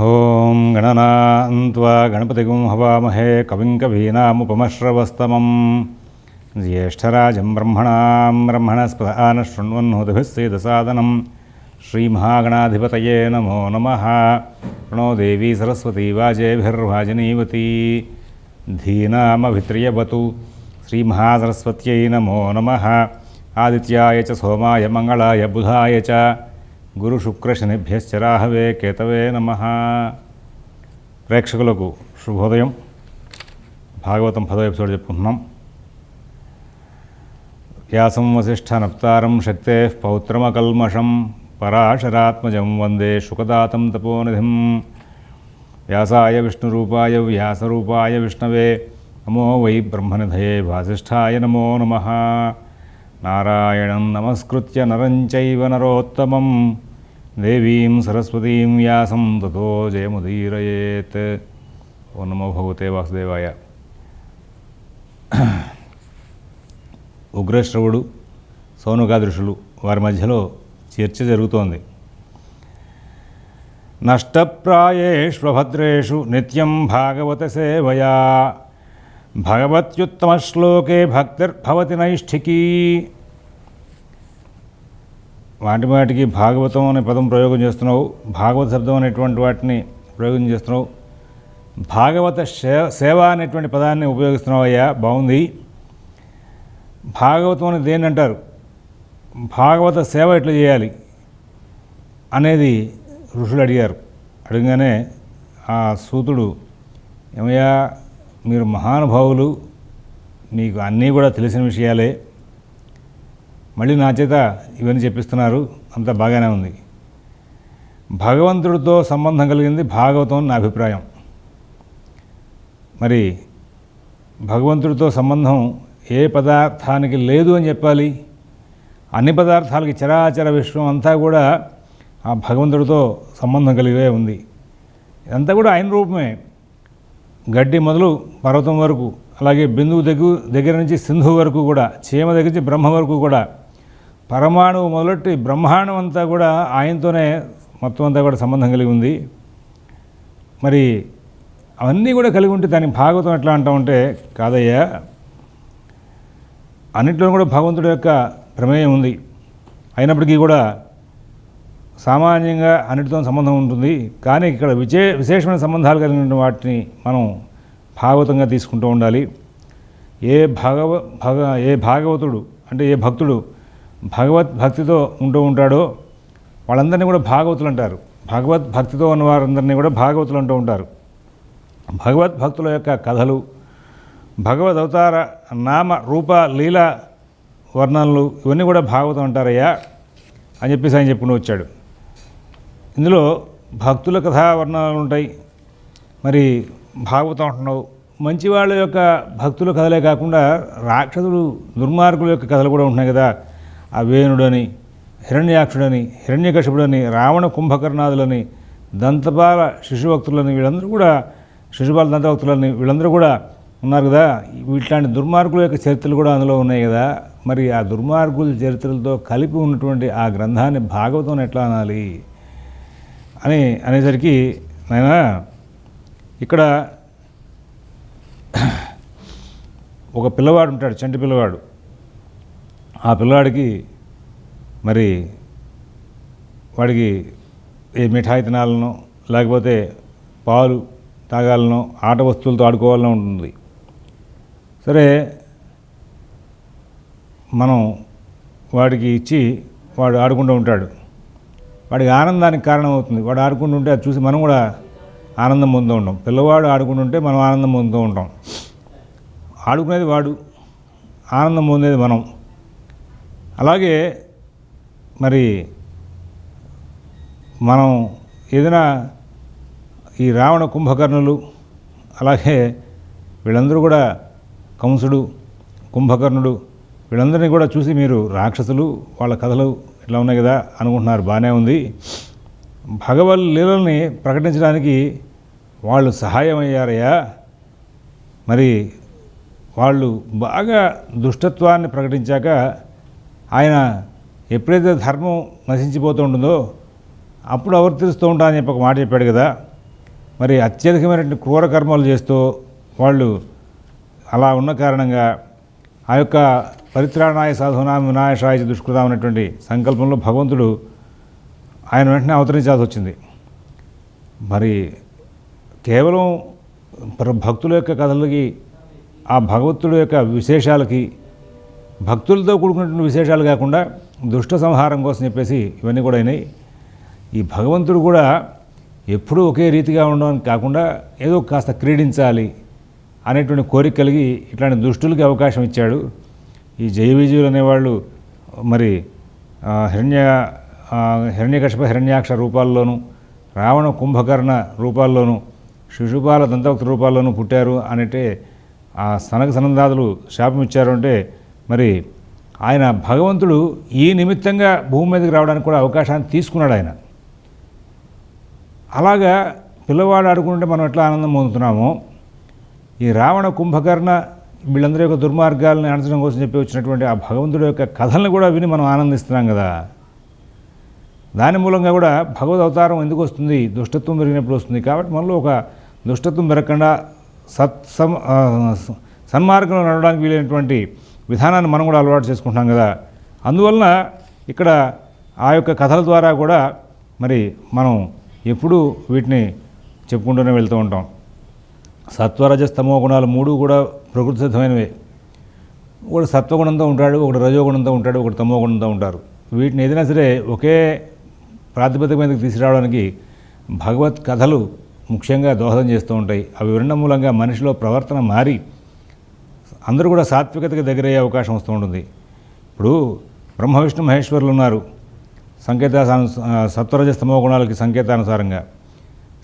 ఓం గణనాన్త్వా గణపతిగుం హవామహే కవిం కవీనాముపమశ్రవస్తమం జ్యేష్ఠరాజం బ్రహ్మణస్పద శృణ్వన్నోతిభిస్సేదసాదనం శ్రీమహాగణాధిపతయే నమో నమః. ప్రణో దేవీ సరస్వతీ వాజేభిర్వాజినీవతీ ధీనామభిత్రియవతు. శ్రీమహాసరస్వత్యై నమో నమః. ఆదిత్యాయ చ సోమాయ మంగళాయ బుధాయ చ గురుశుక్రశనిభ్యశ్చ రాహవే కేతవే నమః. ప్రేక్షకులకు శుభోదయం. భాగవతం 10వ ఎపిసోడ్ చెప్పుకుంటున్నాం. వ్యాసం వసిష్ఠనప్తారం శక్తేః పౌత్రమకల్మషం పరాశరాత్మజం వందే శుకదాతం తపోనిధిం. వ్యాసాయ విష్ణురూపాయ వ్యాసరూపాయ విష్ణవే నమో వై బ్రహ్మనిధయే వాసిష్ఠాయ నమో నమః. నారాయణం నమస్కృత్య నరం చైవ నరోత్తమం దేవీం సరస్వతీం వ్యాసం తతో జయముదీరయేత్. ఓం నమో భగవతే వాసుదేవాయ. ఉగ్రశ్రవుడు, సౌనకాదృశులు వారి మధ్యలో చర్చ జరుగుతోంది. నష్టప్రాయేష్వభద్రేషు నిత్యం భాగవత సేవయా భగవత్యుత్తమశ్లోకే భక్తిర్భవతి నైష్ఠికీ. వాటికి భాగవతం అనే పదం ప్రయోగం చేస్తున్నావు, భాగవత శబ్దం అనేటువంటి వాటిని ప్రయోగం చేస్తున్నావు, భాగవత సేవ అనేటువంటి పదాన్ని ఉపయోగిస్తున్నావు. అయ్యా బాగుంది. భాగవతం అని దేన్ని అంటారు, భాగవత సేవ ఎట్లా చేయాలి అనేది ఋషులు అడిగారు. అడగగానే ఆ సూతుడు, ఏమయ్యా మీరు మహానుభావులు, మీకు అన్నీ కూడా తెలిసిన విషయాలే, మళ్ళీ నా చేత ఇవన్నీ చెప్పిస్తున్నారు, అంతా బాగానే ఉంది. భగవంతుడితో సంబంధం కలిగింది భాగవతం అని నా అభిప్రాయం. మరి భగవంతుడితో సంబంధం ఏ పదార్థానికి లేదు అని చెప్పాలి? అన్ని పదార్థాలకి చరాచర విశ్వం అంతా కూడా ఆ భగవంతుడితో సంబంధం కలిగే ఉంది. ఇదంతా కూడా ఆయన రూపమే. గడ్డి మొదలు పర్వతం వరకు, అలాగే బిందువు దగ్గర నుంచి సింధువు వరకు కూడా, చీమ దగ్గర నుంచి బ్రహ్మ వరకు కూడా, పరమాణువు మొదలెట్టి బ్రహ్మాండం అంతా కూడా ఆయనతోనే మొత్తం అంతా కూడా సంబంధం కలిగి ఉంది. మరి అవన్నీ కూడా కలిగి ఉంటే దానికి భాగవతం ఎట్లా అంటామంటే, కాదయ్యా, అన్నింటిలో కూడా భగవంతుడి యొక్క ప్రమేయం ఉంది. అయినప్పటికీ కూడా సామాన్యంగా అన్నిటితో సంబంధం ఉంటుంది. కానీ ఇక్కడ విశేషమైన సంబంధాలు కలిగిన వాటిని మనం భాగవతంగా తీసుకుంటూ ఉండాలి. ఏ భాగవతుడు అంటే ఏ భక్తుడు భగవద్భక్తితో ఉంటూ ఉంటాడో వాళ్ళందరినీ కూడా భాగవతులు అంటారు. భగవద్భక్తితో ఉన్న వారందరినీ కూడా భాగవతులు అంటూ ఉంటారు. భగవద్భక్తుల యొక్క కథలు, భగవద్ అవతార నామ రూప లీల వర్ణనలు ఇవన్నీ కూడా భాగవతం అంటారయ్యా అని చెప్పేసి ఆయన చెప్పుకుంటూ వచ్చాడు. ఇందులో భక్తుల కథా వర్ణనలు ఉంటాయి. మరి భాగవతం అంటున్నావు, మంచి వాళ్ళ యొక్క భక్తుల కథలే కాకుండా రాక్షసులు దుర్మార్గుల యొక్క కథలు కూడా ఉంటున్నాయి కదా. అవేనుడని, హిరణ్యాక్షుడని, హిరణ్యకశిపుడని, రావణ కుంభకర్ణాదులని, దంతపాల శిశుభక్తులని, వీళ్ళందరూ కూడా శిశుపాల దంతభక్తులని వీళ్ళందరూ కూడా ఉన్నారు కదా. ఇట్లాంటి దుర్మార్గుల యొక్క చరిత్రలు కూడా అందులో ఉన్నాయి కదా. మరి ఆ దుర్మార్గుల చరిత్రలతో కలిపి ఉన్నటువంటి ఆ గ్రంథాన్ని భాగవతం ఎట్లా అనాలి అనేసరికి నాయనా, ఇక్కడ ఒక పిల్లవాడు ఉంటాడు, చంటి పిల్లవాడు. ఆ పిల్లవాడికి మరి వాడికి ఏ మిఠాయి తినాలనో లేకపోతే పాలు తాగాలనో ఆట వస్తువులతో ఆడుకోవాలనో ఉంటుంది. సరే, మనం వాడికి ఇచ్చి వాడు ఆడుకుంటూ ఉంటాడు. వాడికి ఆనందానికి కారణమవుతుంది. వాడు ఆడుకుంటుంటే అది చూసి మనం కూడా ఆనందం పొందుతూ ఉంటాం. పిల్లవాడు ఆడుకుంటుంటే మనం ఆనందం పొందుతూ ఉంటాం. ఆడుకునేది వాడు, ఆనందం పొందేది మనం. అలాగే మరి మనం ఏదైనా ఈ రావణ కుంభకర్ణులు, అలాగే వీళ్ళందరూ కూడా కంసుడు, కుంభకర్ణుడు, వీళ్ళందరినీ కూడా చూసి మీరు రాక్షసులు, వాళ్ళ కథలు ఇట్లా ఉన్నాయి కదా అనుకుంటున్నారు. బాగానే ఉంది. భగవద్ లీలల్ని ప్రకటించడానికి వాళ్ళు సహాయమయ్యారయ్యా. మరి వాళ్ళు బాగా దుష్టత్వాన్ని ప్రకటించాక ఆయన ఎప్పుడైతే ధర్మం నశించిపోతూ ఉంటుందో అప్పుడు అవర్తిస్తూ ఉంటా అని చెప్పి ఒక మాట చెప్పాడు కదా. మరి అత్యధికమైనటువంటి క్రూర కర్మలు చేస్తూ వాళ్ళు అలా ఉన్న కారణంగా ఆ యొక్క పరిత్రాణాయ సాధూనాం వినాశాయ దుష్కృతాం అనేటువంటి సంకల్పంలో భగవంతుడు ఆయన వెంటనే అవతరించాల్సి వచ్చింది. మరి కేవలం భక్తుల యొక్క కథలకి, ఆ భగవంతుడి యొక్క విశేషాలకి, భక్తులతో కూడుకున్నటువంటి విశేషాలు కాకుండా దుష్ట సంహారం కోసం చెప్పేసి ఇవన్నీ కూడా అయినాయి. ఈ భగవంతుడు కూడా ఎప్పుడూ ఒకే రీతిగా ఉండడానికి కాకుండా ఏదో కాస్త క్రీడించాలి అనేటువంటి కోరిక కలిగి ఇట్లాంటి దుష్టులకి అవకాశం ఇచ్చాడు. ఈ జయ విజయులు అనేవాళ్ళు మరి హిరణ్యకశిప హిరణ్యాక్ష రూపాల్లోనూ, రావణ కుంభకర్ణ రూపాల్లోనూ, శిశుపాల దంతవక్త రూపాల్లోనూ పుట్టారు అంటే ఆ సనక సనందాదులు శాపం ఇచ్చారు అంటే మరి ఆయన భగవంతుడు ఈ నిమిత్తంగా భూమి మీదకి రావడానికి కూడా అవకాశాన్ని తీసుకున్నాడు ఆయన. అలాగా పిల్లవాడు ఆడుకుంటే మనం ఎట్లా ఆనందం పొందుతున్నామో, ఈ రావణ కుంభకర్ణ వీళ్ళందరి యొక్క దుర్మార్గాలను అణచడం కోసం చెప్పి వచ్చినటువంటి ఆ భగవంతుడి యొక్క కథల్ని కూడా విని మనం ఆనందిస్తున్నాం కదా. దాని మూలంగా కూడా భగవద్ అవతారం ఎందుకు వస్తుంది? దుష్టత్వం పెరిగినప్పుడు వస్తుంది. కాబట్టి మనలో ఒక దుష్టత్వం పెరగకుండా సన్మార్గంలో నడవడానికి వీలైనటువంటి విధానాన్ని మనం కూడా అలవాటు చేసుకుంటున్నాం కదా. అందువలన ఇక్కడ ఆ యొక్క కథల ద్వారా కూడా మరి మనం ఎప్పుడూ వీటిని చెప్పుకుంటూనే వెళ్తూ ఉంటాం. సత్వరజస్తమో గుణాలు మూడు కూడా ప్రకృతి సిద్ధమైనవే. ఒకడు సత్వగుణంతో ఉంటాడు, ఒకడు రజోగుణంతో ఉంటాడు, ఒకడు తమో గుణంతో ఉంటారు. వీటిని ఏదైనా సరే ఒకే ప్రాతిపదిక మీదకి తీసుకురావడానికి భగవత్ కథలు ముఖ్యంగా దోహదం చేస్తూ ఉంటాయి. అవి వినడం మూలంగా మనిషిలో ప్రవర్తన మారి అందరూ కూడా సాత్వికతకి దగ్గరయ్యే అవకాశం వస్తూ ఉంటుంది. ఇప్పుడు బ్రహ్మ విష్ణు మహేశ్వరులు ఉన్నారు. సత్వరజస్తమో గుణాలకి సంకేతానుసారంగా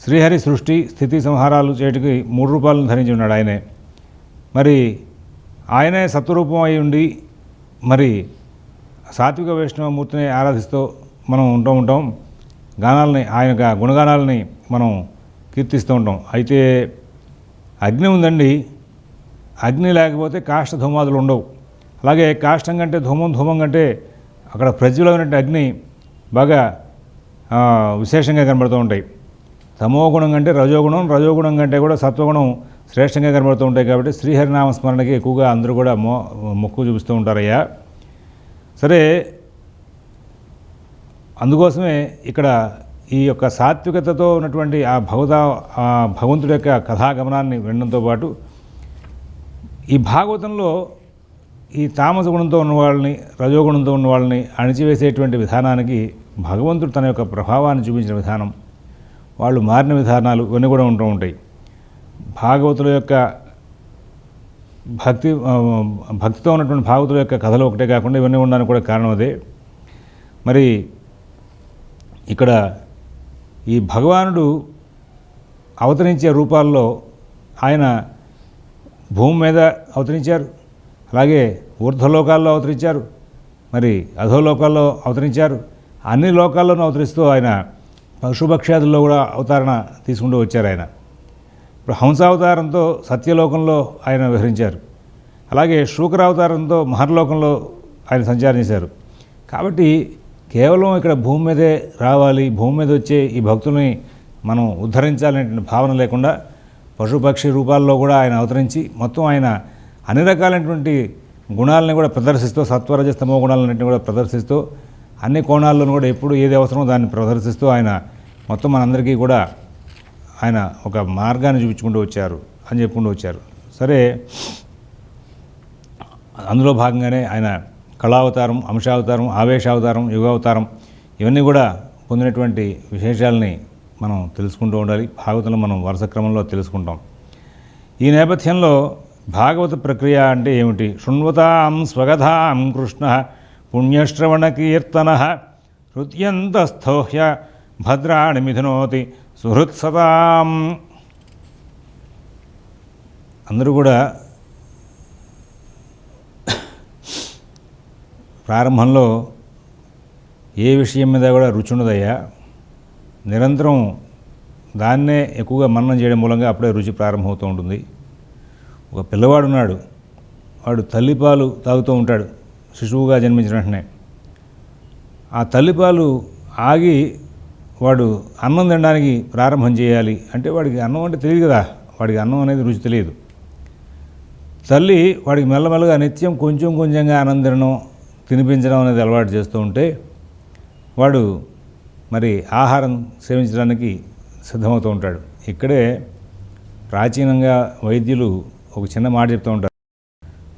శ్రీహరి సృష్టి స్థితి సంహారాలు చేయటికి 3 రూపాలను ధరించి ఉన్నాడు ఆయనే. మరి ఆయనే సత్వరూపం అయి ఉండి మరి సాత్విక వైష్ణవమూర్తిని ఆరాధిస్తూ మనం ఉంటాం. గానాలని, ఆయన గుణగానాలని మనం కీర్తిస్తూ ఉంటాం. అయితే అగ్ని ఉందండి, అగ్ని లేకపోతే కాష్ట ధూమాదులు ఉండవు. అలాగే కాష్టం కంటే ధూమం కంటే అక్కడ ప్రజ్వలమైనటువంటి అగ్ని బాగా విశేషంగా కనబడుతూ ఉంటాయి. తమో గుణం కంటే రజోగుణం కంటే కూడా సత్వగుణం శ్రేష్టంగా కనబడుతూ ఉంటాయి. కాబట్టి శ్రీహరినామ స్మరణకి ఎక్కువగా అందరూ కూడా మొక్కు చూపిస్తూ ఉంటారయ్యా. సరే, అందుకోసమే ఇక్కడ ఈ యొక్క సాత్వికతతో ఉన్నటువంటి ఆ భగవంతుడి యొక్క కథాగమనాన్ని వినడంతో పాటు ఈ భాగవతంలో ఈ తామస గుణంతో ఉన్న వాళ్ళని, రజోగుణంతో ఉన్న వాళ్ళని అణిచివేసేటువంటి విధానానికి భగవంతుడు తన యొక్క ప్రభావాన్ని చూపించిన విధానం, వాళ్ళు మారిన విధానాలు ఇవన్నీ కూడా ఉంటూ ఉంటాయి. భాగవతుల యొక్క భక్తితో ఉన్నటువంటి భాగవతుల యొక్క కథలు ఒకటే కాకుండా ఇవన్నీ ఉండడానికి కూడా కారణం అదే. మరి ఇక్కడ ఈ భగవానుడు అవతరించే రూపాల్లో ఆయన భూమి మీద అవతరించారు, అలాగే ఊర్ధ్వలోకాల్లో అవతరించారు, మరి అధోలోకాల్లో అవతరించారు. అన్ని లోకాల్లోనూ అవతరిస్తూ ఆయన పశుపక్షాదుల్లో కూడా అవతారణ తీసుకుంటూ వచ్చారు. ఆయన ఇప్పుడు హంసావతారంతో సత్యలోకంలో ఆయన విహరించారు, అలాగే శూకరావతారంతో మహర్లోకంలో ఆయన సంచారం చేశారు. కాబట్టి కేవలం ఇక్కడ భూమి మీదే రావాలి, భూమి మీద వచ్చే ఈ భక్తుల్ని మనం ఉద్ధరించాలనే భావన లేకుండా పశుపక్షి రూపాల్లో కూడా ఆయన అవతరించి మొత్తం ఆయన అన్ని రకాలైనటువంటి గుణాలని కూడా ప్రదర్శిస్తూ, సత్వరజస్తమో గుణాలన్నింటినీ కూడా ప్రదర్శిస్తూ, అన్ని కోణాల్లోనూ కూడా ఎప్పుడు ఏది అవసరమో దాన్ని ప్రదర్శిస్తూ ఆయన మొత్తం మనందరికీ కూడా ఆయన ఒక మార్గాన్ని చూపించుకుంటూ వచ్చారు అని చెప్పుకుంటూ వచ్చారు. సరే, అందులో భాగంగానే ఆయన కళావతారం, అంశావతారం, ఆవేశావతారం, యుగావతారం ఇవన్నీ కూడా పొందినటువంటి విశేషాలని మనం తెలుసుకుంటూ ఉండాలి. భాగవతంలో మనం వరుస క్రమంలో తెలుసుకుంటాం. ఈ నేపథ్యంలో భాగవత ప్రక్రియ అంటే ఏమిటి? శృణ్వతాం స్వగతాం కృష్ణ పుణ్యశ్రవణ కీర్తన హృద్యంతస్థోహ్య భద్రాణి మిథునోతి సుహృత్సతాం. అందరూ కూడా ప్రారంభంలో ఏ విషయం మీద కూడా రుచి ఉండదయ్యా, నిరంతరం దాన్నే ఎక్కువగా మననం చేయడం మూలంగా అప్పుడే రుచి ప్రారంభమవుతూ ఉంటుంది. ఒక పిల్లవాడు ఉన్నాడు, వాడు తల్లిపాలు తాగుతూ ఉంటాడు శిశువుగా జన్మించిన వెంటనే. ఆ తల్లిపాలు ఆగి వాడు అన్నం తినడానికి ప్రారంభం చేయాలి అంటే వాడికి అన్నం అంటే తెలియదు కదా, వాడికి అన్నం అనేది రుచి తెలియదు. తల్లి వాడికి మెల్లమెల్లగా నిత్యం కొంచెం కొంచెంగా అన్నం తినిపించడం అనేది అలవాటు చేస్తూ ఉంటే వాడు మరి ఆహారం సేవించడానికి సిద్ధమవుతూ ఉంటాడు. ఇక్కడే ప్రాచీనంగా వైద్యులు ఒక చిన్న మాట చెప్తూ ఉంటారు.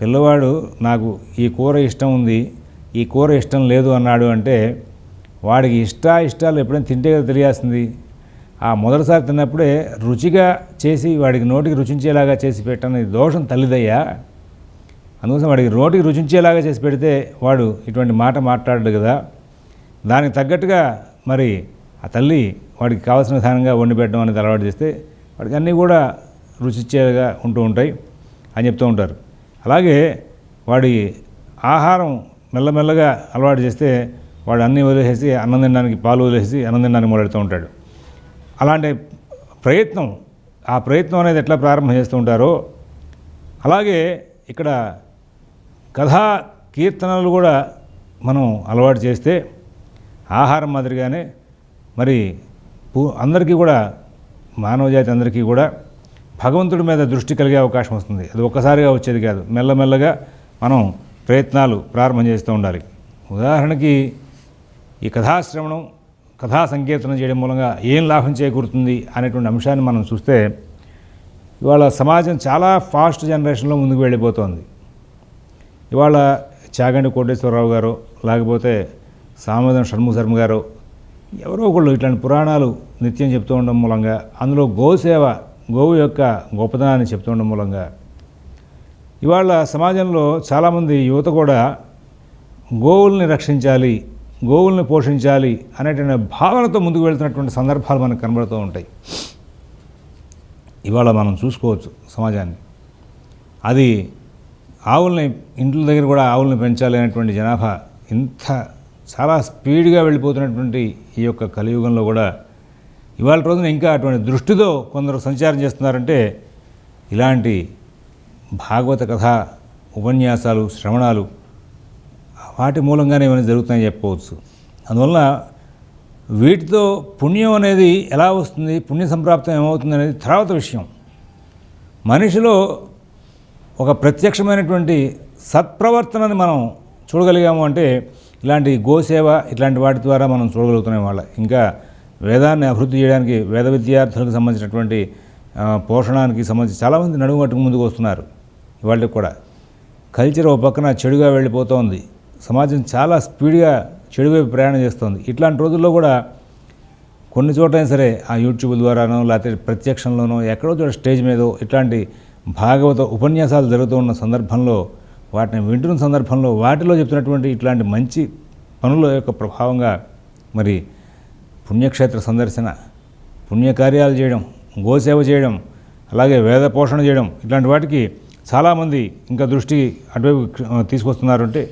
పిల్లవాడు నాకు ఈ కూర ఇష్టం ఉంది, ఈ కూర ఇష్టం లేదు అన్నాడు అంటే వాడికి ఇష్టాలు ఎప్పుడైనా తింటే కదా తెలియాల్సింది. ఆ మొదటిసారి తిన్నప్పుడే రుచిగా చేసి వాడికి నోటికి రుచించేలాగా చేసి పెట్టని దోషం తల్లిదయ్యా. అందుకోసం వాడికి నోటికి రుచించేలాగా చేసి పెడితే వాడు ఇటువంటి మాట మాట్లాడడు కదా. దానికి తగ్గట్టుగా మరి ఆ తల్లి వాడికి కావాల్సిన విధానంగా వండి పెట్టడం అనేది అలవాటు చేస్తే వాడికి అన్నీ కూడా రుచిచ్చేగా ఉంటూ ఉంటాయి అని చెప్తూ ఉంటారు. అలాగే వాడి ఆహారం మెల్లమెల్లగా అలవాటు చేస్తే వాడు అన్నీ వదిలేసి అన్నం తినడానికి పాలు వదిలేసి అన్నం తినడానికి మొదలెడుతూ ఉంటాడు. అలాంటి ఆ ప్రయత్నం అనేది ఎట్లా ప్రారంభం చేస్తూ ఉంటారో అలాగే ఇక్కడ కథా కీర్తనలు కూడా మనం అలవాటు చేస్తే ఆహారం మాదిరిగానే మరి అందరికీ కూడా మానవజాతి అందరికీ కూడా భగవంతుడి మీద దృష్టి కలిగే అవకాశం వస్తుంది. అది ఒక్కసారిగా వచ్చేది కాదు, మెల్లమెల్లగా మనం ప్రయత్నాలు ప్రారంభం చేస్తూ ఉండాలి. ఉదాహరణకి ఈ కథాశ్రవణం కథా సంకీర్తనం చేయడం మూలంగా ఏం లాభం చేకూరుతుంది అనేటువంటి అంశాన్ని మనం చూస్తే ఇవాళ సమాజం చాలా ఫాస్ట్ జనరేషన్లో ముందుకు వెళ్ళిపోతోంది. ఇవాళ చాగంటి కోటేశ్వరరావు గారు లేకపోతే సామవేదం షణ్ముఖ శర్మ గారు ఎవరో ఒకళ్ళు ఇట్లాంటి పురాణాలు నిత్యం చెప్తూ ఉండడం మూలంగా అందులో గోవు యొక్క గొప్పతనాన్ని చెప్తూ ఉండడం మూలంగా ఇవాళ సమాజంలో చాలామంది యువత కూడా గోవుల్ని రక్షించాలి, గోవుల్ని పోషించాలి అనేటువంటి భావనతో ముందుకు వెళ్తున్నటువంటి సందర్భాలు మనకు కనబడుతూ ఉంటాయి. ఇవాళ మనం చూసుకోవచ్చు సమాజాన్ని. అది ఆవుల్ని ఇంట్ల దగ్గర కూడా ఆవుల్ని పెంచాలి అనేటువంటి జనాభా చాలా స్పీడ్గా వెళ్ళిపోతున్నటువంటి ఈ యొక్క కలియుగంలో కూడా ఇవాళ రోజున ఇంకా అటువంటి దృష్టితో కొందరు సంచారం చేస్తున్నారంటే ఇలాంటి భాగవత కథ ఉపన్యాసాలు శ్రవణాలు వాటి మూలంగానే ఇవన్నీ జరుగుతాయని చెప్పుకోవచ్చు. అందువలన వీటితో పుణ్యం అనేది ఎలా వస్తుంది, పుణ్య సంప్రాప్తం ఏమవుతుంది అనేది తర్వాత విషయం. మనిషిలో ఒక ప్రత్యక్షమైనటువంటి సత్ప్రవర్తనని మనం చూడగలిగాము అంటే ఇలాంటి గోసేవ ఇట్లాంటి వాటి ద్వారా మనం చూడగలుగుతున్నాం. వాళ్ళ ఇంకా వేదాన్ని అభివృద్ధి చేయడానికి వేద విద్యార్థులకు సంబంధించినటువంటి పోషణానికి సంబంధించి చాలామంది నడుము కట్టుకు ముందుకు వస్తున్నారు. ఇవాళకి కూడా కల్చర్ ఒక పక్కన చెడుగా వెళ్ళిపోతోంది, సమాజం చాలా స్పీడ్గా చెడు వైపు ప్రయాణం చేస్తోంది. ఇట్లాంటి రోజుల్లో కూడా కొన్ని చోట్లైనా సరే ఆ యూట్యూబ్ ద్వారానో లేకపోతే ప్రత్యక్షంలోనో ఎక్కడో చోట స్టేజ్ మీదో ఇట్లాంటి భాగవత ఉపన్యాసాలు జరుగుతూ ఉన్న సందర్భంలో వాటిని వింటున్న సందర్భంలో వాటిలో చెప్తున్నటువంటి ఇట్లాంటి మంచి పనుల యొక్క ప్రభావంగా మరి పుణ్యక్షేత్ర సందర్శన, పుణ్యకార్యాలు చేయడం, గోసేవ చేయడం, అలాగే వేద పోషణ చేయడం ఇట్లాంటి వాటికి చాలామంది ఇంకా దృష్టి అటువైపు తీసుకొస్తున్నారంటే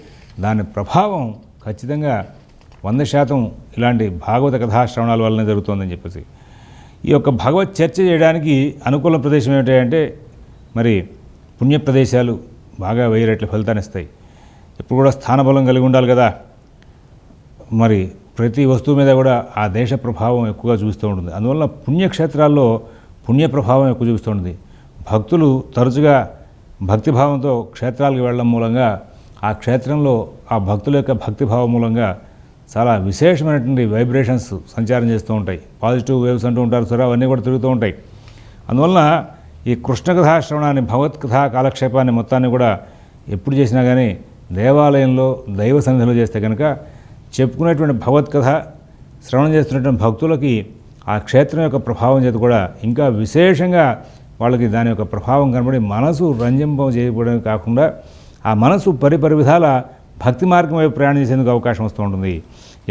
దాని ప్రభావం ఖచ్చితంగా 100% ఇలాంటి భాగవత కథాశ్రవణాల వల్లనే జరుగుతుందని చెప్పేసి ఈ యొక్క భగవత్ చర్చ చేయడానికి అనుకూల ప్రదేశం ఏమిటంటే మరి పుణ్య ప్రదేశాలు బాగా 1000 రెట్ల ఫలితాన్ని ఇస్తాయి. ఇప్పుడు కూడా స్థానబలం కలిగి ఉండాలి కదా. మరి ప్రతి వస్తువు మీద కూడా ఆ దేశ ప్రభావం ఎక్కువగా చూస్తూ ఉంటుంది. అందువల్ల పుణ్యక్షేత్రాల్లో పుణ్య ప్రభావం ఎక్కువ చూస్తూ ఉంటుంది. భక్తులు తరచుగా భక్తిభావంతో క్షేత్రాలకు వెళ్ళడం మూలంగా ఆ క్షేత్రంలో ఆ భక్తుల యొక్క భక్తిభావం మూలంగా చాలా విశేషమైనటువంటి వైబ్రేషన్స్ సంచారం చేస్తూ ఉంటాయి. పాజిటివ్ వేవ్స్ అంటూ ఉంటారు సరే, అవన్నీ కూడా తిరుగుతూ ఉంటాయి. అందువలన ఈ కృష్ణ కథాశ్రవణాన్ని భగవత్కథా కాలక్షేపాన్ని మొత్తాన్ని కూడా ఎప్పుడు చేసినా కానీ దేవాలయంలో దైవ సన్నిధిలో చేస్తే కనుక చెప్పుకునేటువంటి భగవత్కథ శ్రవణం చేస్తున్నటువంటి భక్తులకి ఆ క్షేత్రం యొక్క ప్రభావం చేత కూడా ఇంకా విశేషంగా వాళ్ళకి దాని యొక్క ప్రభావం కనబడి మనసు రంజింపం చేయకపోవడం కాకుండా ఆ మనసు పరిపరి విధాల భక్తి మార్గం వైపు ప్రయాణం చేసేందుకు అవకాశం వస్తూ ఉంటుంది,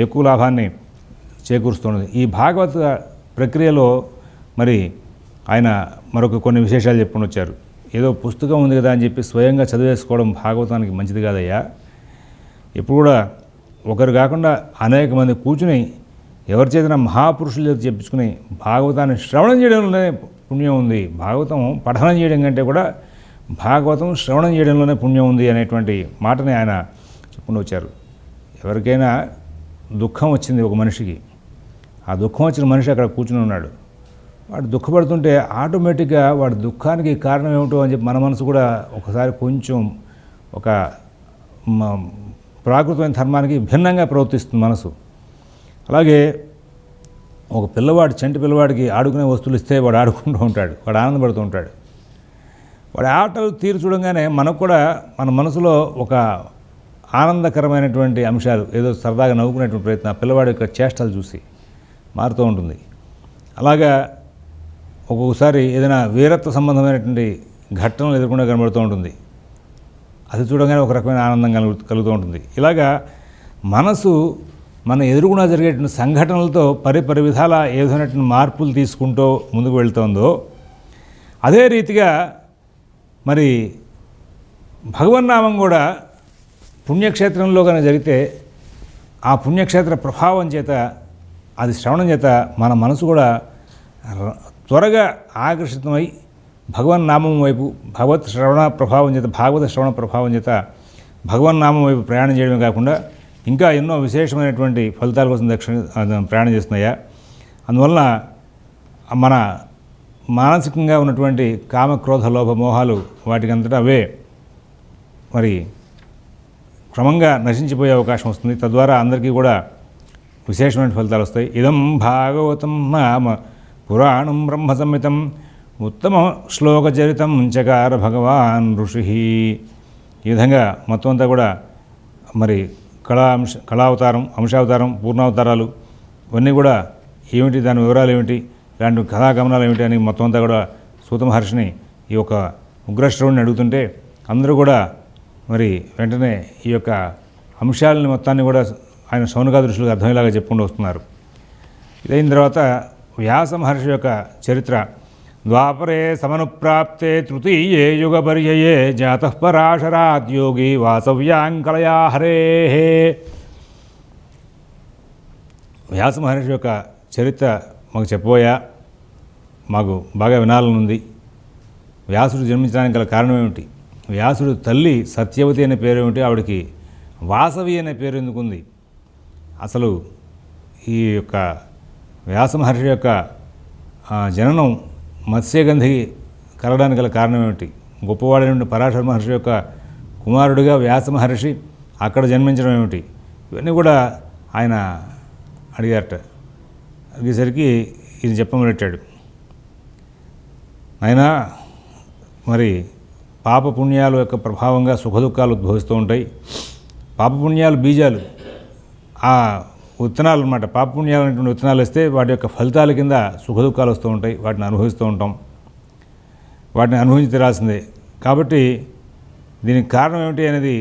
ఎక్కువ లాభాన్ని చేకూరుస్తుంది. ఈ భాగవత ప్రక్రియలో మరి ఆయన మరొక కొన్ని విశేషాలు చెప్పుకొని వచ్చారు. ఏదో పుస్తకం ఉంది కదా అని చెప్పి స్వయంగా చదివేసుకోవడం భాగవతానికి మంచిది కాదయ్యా. ఎప్పుడు కూడా ఒకరు కాకుండా అనేక మంది కూర్చుని ఎవరి చేతన మహాపురుషుల చేత చెప్పించుకుని భాగవతాన్ని శ్రవణం చేయడంలోనే పుణ్యం ఉంది. భాగవతం పఠనం చేయడం కంటే కూడా భాగవతం శ్రవణం చేయడంలోనే పుణ్యం ఉంది అనేటువంటి మాటని ఆయన చెప్పుకుని వచ్చారు. ఎవరికైనా దుఃఖం వచ్చింది ఒక మనిషికి, ఆ ఆ దుఃఖం వచ్చిన మనిషి అక్కడ కూర్చుని ఉన్నాడు. వాడు దుఃఖపడుతుంటే ఆటోమేటిక్గా వాడి దుఃఖానికి కారణం ఏమిటో అని చెప్పి మన మనసు కూడా ఒకసారి కొంచెం ఒక ప్రాకృతమైన ధర్మానికి భిన్నంగా ప్రవర్తిస్తుంది మనసు. అలాగే ఒక పిల్లవాడు, చంటి పిల్లవాడికి ఆడుకునే వస్తువులు ఇస్తే వాడు ఆడుకుంటూ ఉంటాడు, వాడు ఆనందపడుతూ ఉంటాడు. వాడి ఆటలు తీరు చూడంగానే మనకు కూడా మన మనసులో ఒక ఆనందకరమైనటువంటి అంశాలు, ఏదో సరదాగా నవ్వుకునేటువంటి ప్రయత్నం పిల్లవాడి యొక్క చేష్టలు చూసి మారుతూ ఉంటుంది. అలాగా ఒక్కొక్కసారి ఏదైనా వీరత్వ సంబంధమైనటువంటి ఘట్టనలు ఎదుర్కొనే కనబడుతూ ఉంటుంది. అది చూడగానే ఒక రకమైన ఆనందం కలుగుతూ ఉంటుంది. ఇలాగా మనసు మన ఎదురుగునా జరిగేటువంటి సంఘటనలతో పరి విధాల ఏ విధమైనటువంటి మార్పులు తీసుకుంటూ ముందుకు వెళ్తుందో, అదే రీతిగా మరి భగవన్నామం కూడా పుణ్యక్షేత్రంలో కనుక జరిగితే ఆ పుణ్యక్షేత్ర ప్రభావం చేత, అది శ్రవణం చేత మన మనసు కూడా త్వరగా ఆకర్షితమై భగవన్నామం వైపు, భాగవత శ్రవణ ప్రభావం చేత భగవన్నామం వైపు ప్రయాణం చేయడమే కాకుండా ఇంకా ఎన్నో విశేషమైనటువంటి ఫలితాల కోసం ప్రయాణం చేస్తున్నాయా. అందువలన మన మానసికంగా ఉన్నటువంటి కామ, క్రోధ, లోభ, మోహాలు వాటికి అంతటా అవే మరి క్రమంగా నశించిపోయే అవకాశం వస్తుంది. తద్వారా అందరికీ కూడా విశేషమైన ఫలితాలు వస్తాయి. ఇదం భాగవతం నామ పురాణం బ్రహ్మ సంహితం ఉత్తమ శ్లోకచరితం చకార భగవాన్ ఋషి. ఈ విధంగా మొత్తం అంతా కూడా మరి కళావతారం, అంశావతారం, పూర్ణావతారాలు ఇవన్నీ కూడా ఏమిటి, దాని వివరాలు ఏమిటి, ఇలాంటి కథాగమనాలు ఏమిటి అని మొత్తం అంతా కూడా సూత మహర్షిని ఈ యొక్క ఉగ్రశ్రవుడిని అడుగుతుంటే అందరూ కూడా మరి వెంటనే ఈ యొక్క అంశాలని మొత్తాన్ని కూడా ఆయన శౌనకాది ఋషులకు అర్థమయ్యేలాగా చెప్పుకుంటూ వస్తున్నారు. ఇదైన తర్వాత వ్యాస మహర్షి యొక్క చరిత్ర. ద్వాపరే సమనుప్రాప్తే తృతీయే యుగపర్యయే జాతః పరాశరాత్ యోగి వాసవ్యాంకలయా హరే. వ్యాస మహర్షి యొక్క చరిత్ర మాకు చెప్పబోయా, మాకు బాగా వినాలనుంది. వ్యాసుడు జన్మించడానికి గల కారణం ఏమిటి, వ్యాసుడు తల్లి సత్యవతి అనే పేరు ఏమిటి, ఆవిడకి వాసవి అనే పేరు ఎందుకుంది, అసలు ఈ యొక్క వ్యాస మహర్షి యొక్క జననం మత్స్యగంధి కలగడానికి గల కారణం ఏమిటి, గొప్పవాడైన పరాశర మహర్షి యొక్క కుమారుడిగా వ్యాస మహర్షి అక్కడ జన్మించడం ఏమిటి, ఇవన్నీ కూడా ఆయన అడిగారట. అడిగేసరికి ఇది చెప్పమనెట్టాడు. అయినా మరి పాపపుణ్యాల యొక్క ప్రభావంగా సుఖదుఖాలు ఉద్భవిస్తూ ఉంటాయి. పాపపుణ్యాలు బీజాలు, ఆ విత్తనాలు అన్నమాట. పాపపుణ్యాలు అనేటువంటి విత్తనాలు వస్తే వాటి యొక్క ఫలితాల కింద సుఖదుఖాలు వస్తూ ఉంటాయి, వాటిని అనుభవిస్తూ ఉంటాం, వాటిని అనుభవించి తీరాల్సిందే. కాబట్టి దీనికి కారణం ఏమిటి అనేది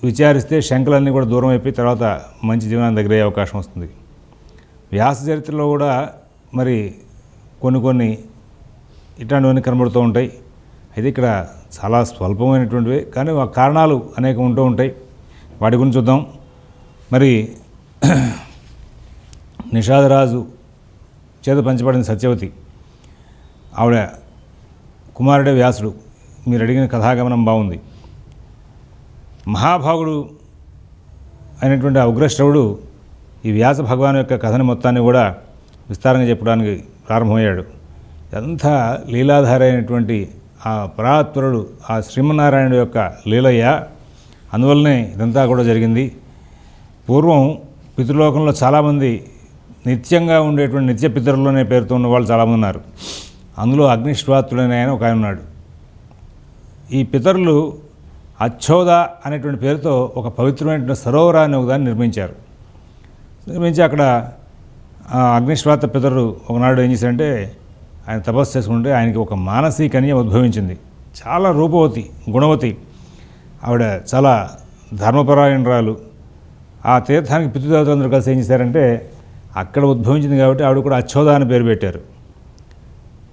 విచారిస్తే శంకలన్నీ కూడా దూరం అయిపోయి తర్వాత మంచి జీవనాన్ని దగ్గరయ్యే అవకాశం వస్తుంది. వ్యాస చరిత్రలో కూడా మరి కొన్ని ఇట్లాంటివన్నీ కనబడుతూ ఉంటాయి. అయితే ఇక్కడ చాలా స్వల్పమైనటువంటివి, కానీ ఆ కారణాలు అనేకం ఉంటూ ఉంటాయి. వాటి గురించి చూద్దాం. మరి నిషాదరాజు చేత పంచబడిన సత్యవతి, ఆవిడ కుమారుడే వ్యాసుడు. మీరు అడిగిన కథాగమనం బాగుంది. మహాభాగుడు అయినటువంటి ఆ ఉగ్రశ్రవుడు ఈ వ్యాస భగవాన్ యొక్క కథని మొత్తాన్ని కూడా విస్తారంగా చెప్పడానికి ప్రారంభమయ్యాడు. ఎంత లీలాధారైనటువంటి ఆ పరాత్పరుడు, ఆ శ్రీమన్నారాయణుడు యొక్క లీలయ్య. అందువల్లనే ఇదంతా కూడా జరిగింది. పూర్వం పితృలోకంలో చాలామంది నిత్యంగా ఉండేటువంటి నిత్య పితరులనే పేరుతో ఉన్న వాళ్ళు చాలామంది ఉన్నారు. అందులో అగ్నిశ్వాత్రుడనే ఆయన ఒక ఆయన ఉన్నాడు. ఈ పితరులు అచ్చోద అనేటువంటి పేరుతో ఒక పవిత్రమైనటువంటి సరోవరాన్ని ఒకదాన్ని నిర్మించి అక్కడ అగ్నిశ్వాత పితరుడు ఒకనాడు ఏం చేశారంటే, ఆయన తపస్సు చేసుకుంటే ఆయనకి ఒక మానసీ కన్య ఉద్భవించింది. చాలా రూపవతి, గుణవతి. ఆవిడ చాలా ధర్మపరాయణురాలు. ఆ తీర్థానికి పితృదేవతలందరూ కలిసి ఏం చేశారంటే, అక్కడ ఉద్భవించింది కాబట్టి ఆవిడ కూడా అచ్చోద అని పేరు పెట్టారు.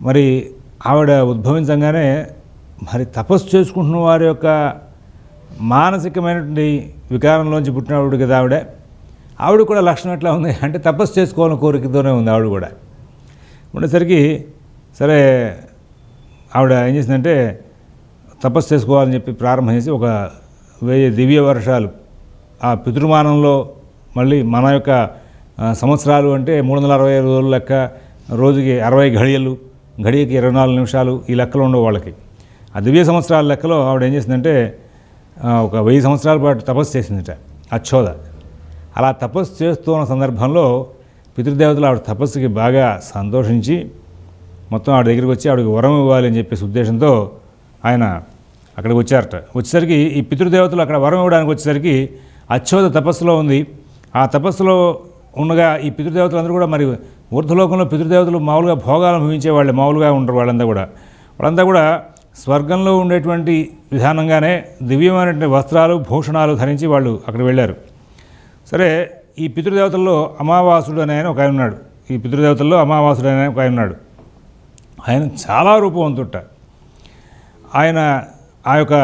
మరి ఆవిడ ఉద్భవించగానే మరి తపస్సు చేసుకుంటున్న వారి యొక్క మానసికమైనటువంటి వికారంలోంచి పుట్టినవాడు కదా ఆవిడ కూడా లక్షణం ఎట్లా ఉంది అంటే తపస్సు చేసుకోవాలని కోరికతోనే ఉంది ఆవిడ కూడా. ఉండేసరికి సరే ఆవిడ ఏం చేసిందంటే తపస్సు చేసుకోవాలని చెప్పి ప్రారంభం చేసి ఒక 1000 దివ్య వర్షాలు ఆ పితృమానంలో మళ్ళీ మన యొక్క సంవత్సరాలు అంటే 365 రోజులు లెక్క, రోజుకి 60 ఘడియలు, ఘడియకి 24 నిమిషాలు, ఈ లెక్కలు ఉండవు వాళ్ళకి. ఆ దివ్య సంవత్సరాల లెక్కలో ఆవిడ ఏం చేసిందంటే ఒక 1000 సంవత్సరాల పాటు తపస్సు చేసిందిట అచ్చోద. అలా తపస్సు చేస్తూ ఉన్న సందర్భంలో పితృదేవతలు ఆవిడ తపస్సుకి బాగా సంతోషించి మొత్తం ఆవిడ దగ్గరికి వచ్చి ఆవిడకి వరం ఇవ్వాలి అని చెప్పేసి ఉద్దేశంతో ఆయన అక్కడికి వచ్చారట. వచ్చేసరికి ఈ పితృదేవతలు అక్కడ వరం ఇవ్వడానికి వచ్చేసరికి అచ్చోద తపస్సులో ఉంది. ఆ తపస్సులో ఉండగా ఈ పితృదేవతలందరూ కూడా, మరి ఊర్ధ్వలోకంలో పితృదేవతలు మామూలుగా భోగాలు అనుభవించేవాళ్ళు, మామూలుగా ఉంటారు వాళ్ళంతా కూడా స్వర్గంలో ఉండేటువంటి విధానంగానే దివ్యమైనటువంటి వస్త్రాలు, భూషణాలు ధరించి వాళ్ళు అక్కడ వెళ్ళారు. సరే, ఈ పితృదేవతల్లో అమావాసుడు అనే ఆయన ఒక ఆయన ఉన్నాడు. ఈ పితృదేవతల్లో అమావాసుడు అనే ఒక ఆయన ఉన్నాడు. ఆయన చాలా రూపవంతుట. ఆయన ఆ యొక్క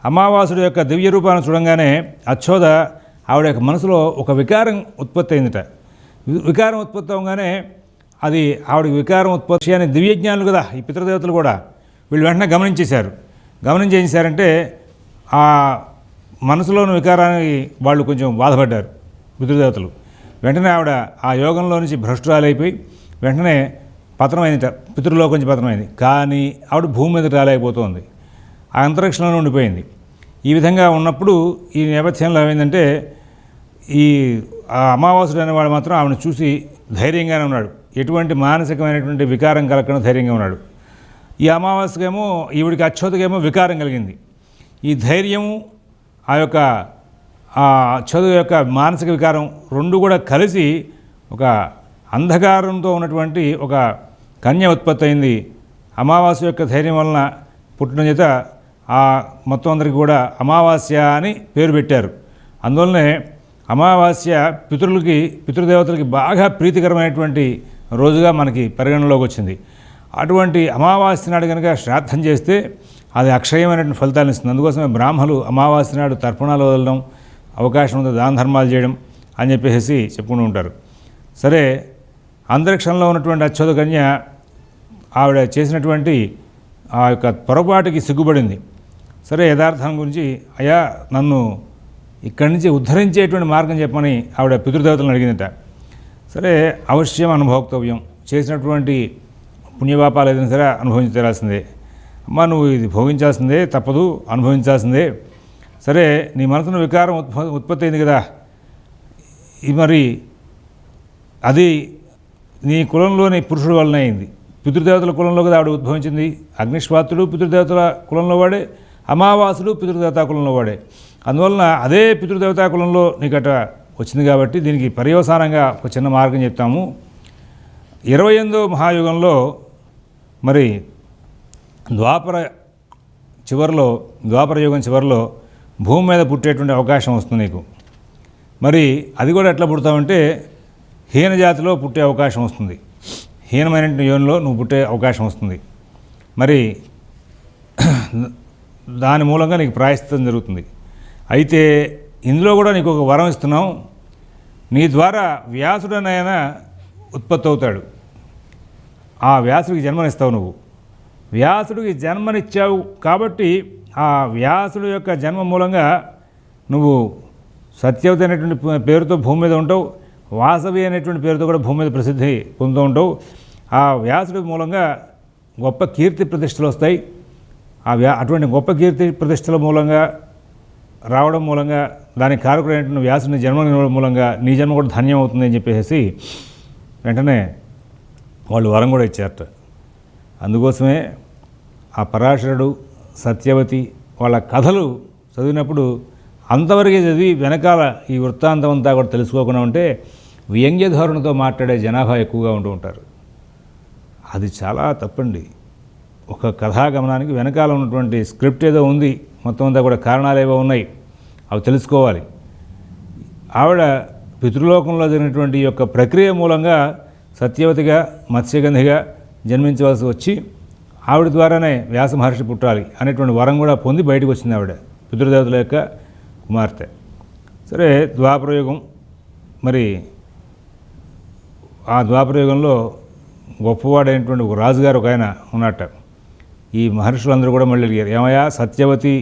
అమావాసుడు యొక్క దివ్య రూపాన్ని చూడంగానే అచ్చోద ఆవిడ యొక్క మనసులో ఒక వికారం ఉత్పత్తి అయిందిట. వికారం ఉత్పత్తి అవగానే అది ఆవిడకి వికారం ఉత్పత్తి అని దివ్యజ్ఞానులు కదా ఈ పితృదేవతలు కూడా, వీళ్ళు వెంటనే గమనించేశారు. గమనించి ఏం చేశారంటే ఆ మనసులోని వికారానికి వాళ్ళు కొంచెం బాధపడ్డారు పితృదేవతలు. వెంటనే ఆవిడ ఆ యోగంలో నుంచి భ్రష్టురాలైపోయి వెంటనే పతనమైందిట, పితృలోకం నుంచి పతనమైంది. కానీ ఆవిడ భూమి మీద రాలేకపోతుంది, ఆ అంతరిక్షంలో ఉండిపోయింది. ఈ విధంగా ఉన్నప్పుడు ఈ నేపథ్యంలో ఏమైందంటే ఈ అమావాసుడు అనేవాడు మాత్రం ఆవిడని చూసి ధైర్యంగానే ఉన్నాడు. ఎటువంటి మానసికమైనటువంటి వికారం కలగకుండా ధైర్యంగా ఉన్నాడు. ఈ అమావాస్యకేమో ఈవిడికి అచ్చోదకేమో వికారం కలిగింది. ఈ ధైర్యము ఆ యొక్క అచ్చోద యొక్క మానసిక వికారం రెండు కూడా కలిసి ఒక అంధకారంతో ఉన్నటువంటి ఒక కన్య ఉత్పత్తి అయింది. అమావాస్య యొక్క ధైర్యం వలన పుట్టిన చేత ఆ మొత్తం అందరికీ కూడా అమావాస్య అని పేరు పెట్టారు. అందువల్లనే అమావాస్య పితృదేవతలకి బాగా ప్రీతికరమైనటువంటి రోజుగా మనకి పరిగణనలోకి వచ్చింది. అటువంటి అమావాస్య నాడు కనుక శ్రాద్ధం చేస్తే అది అక్షయమైనటువంటి ఫలితాలను ఇస్తుంది. అందుకోసమే బ్రాహ్మణులు అమావాస్య నాడు తర్పణాలు వదలడం, అవకాశం ఉంది దాన ధర్మాలు చేయడం అని చెప్పేసి చెప్పుకుంటూ ఉంటారు. సరే, అంతరిక్షంలో ఉన్నటువంటి అచ్చోద కన్య ఆవిడ చేసినటువంటి ఆ యొక్క పొరపాటుకి సిగ్గుపడింది. సరే, యథార్థం గురించి అయ్యా నన్ను ఇక్కడి నుంచి ఉద్ధరించేటువంటి మార్గం చెప్పమని ఆవిడ పితృదేవతలను అడిగిందట. సరే, అవశ్యం అనుభోక్తవ్యం, చేసినటువంటి పుణ్యపాపాలు ఏదైనా సరే అనుభవించి తీరాల్సిందే. అమ్మ నువ్వు ఇది భోగించాల్సిందే, తప్పదు, అనుభవించాల్సిందే. సరే, నీ మనసులో వికారం ఉత్పత్తి అయింది కదా, మరి అది నీ కులంలోని పురుషుడు వలన అయింది. పితృదేవతల కులంలో కదా ఆవిడ ఉద్భవించింది. అగ్నిశ్వాతుడు పితృదేవతల కులంలో వాడే, అమావాసుడు పితృదేవతా కులంలో వాడే. అందువలన అదే పితృదేవతా కులంలో నీకట వచ్చింది కాబట్టి దీనికి పర్యవసానంగా ఒక చిన్న మార్గం చెప్తాము. 28వ మహాయుగంలో మరి ద్వాపర యుగం చివరిలో భూమి మీద పుట్టేటువంటి అవకాశం వస్తుంది నీకు. మరి అది కూడా ఎట్లా పుడతావంటే హీన జాతిలో పుట్టే అవకాశం వస్తుంది. హీనమైనటువంటి యోనిలో నువ్వు పుట్టే అవకాశం వస్తుంది. మరి దాని మూలంగా నీకు ప్రాయశ్చిత్తం జరుగుతుంది. అయితే ఇందులో కూడా నీకు ఒక వరం ఇస్తున్నాం. నీ ద్వారా వ్యాసుడనైనా ఉత్పత్తి అవుతాడు. ఆ వ్యాసుడికి జన్మనిస్తావు నువ్వు. వ్యాసుడికి జన్మనిచ్చావు కాబట్టి ఆ వ్యాసుడు యొక్క జన్మ మూలంగా నువ్వు సత్యవతి అనేటువంటి పేరుతో భూమి మీద ఉంటావు, వాసవి అనేటువంటి పేరుతో కూడా భూమి మీద ప్రసిద్ధి పొందుతూ ఉంటావు. ఆ వ్యాసుడి మూలంగా గొప్ప కీర్తి ప్రతిష్టలు వస్తాయి. అటువంటి గొప్ప కీర్తి ప్రతిష్టల మూలంగా రావడం మూలంగా దానికి కారకుడైనటువంటి వ్యాసుని జన్మ మూలంగా నీ జన్మ కూడా ధన్యం అవుతుంది అని చెప్పేసి వెంటనే వాళ్ళు వరం కూడా ఇచ్చారట. అందుకోసమే ఆ పరాశరుడు, సత్యవతి వాళ్ళ కథలు చదివినప్పుడు అంతవరకే చదివి వెనకాల ఈ వృత్తాంతం అంతా కూడా తెలుసుకోకుండా ఉంటే వ్యంగ్య ధోరణితో మాట్లాడే జనాభా ఎక్కువగా ఉంటూ ఉంటారు. అది చాలా తప్పండి. ఒక కథాగమనానికి వెనకాల ఉన్నటువంటి స్క్రిప్ట్ ఏదో ఉంది, మొత్తం అంతా కూడా కారణాలు ఏవో ఉన్నాయి, అవి తెలుసుకోవాలి. ఆవిడ పితృలోకంలో జరిగినటువంటి యొక్క ప్రక్రియ మూలంగా సత్యవతిగా మత్స్యగంధిగా జన్మించవలసి వచ్చి ఆవిడ ద్వారానే వ్యాస మహర్షి పుట్టాలి అనేటువంటి వరం కూడా పొంది బయటకు వచ్చింది ఆవిడ, పితృదేవతల యొక్క కుమార్తె. సరే, ద్వాపరయుగం. మరి ఆ ద్వాపరయుగంలో గొప్పవాడైనటువంటి ఒక రాజుగారు ఒక ఆయన ఉన్నట్ట. ఈ మహర్షులందరూ కూడా మళ్ళీ అడిగారు, ఏమయ్యా సత్యవతి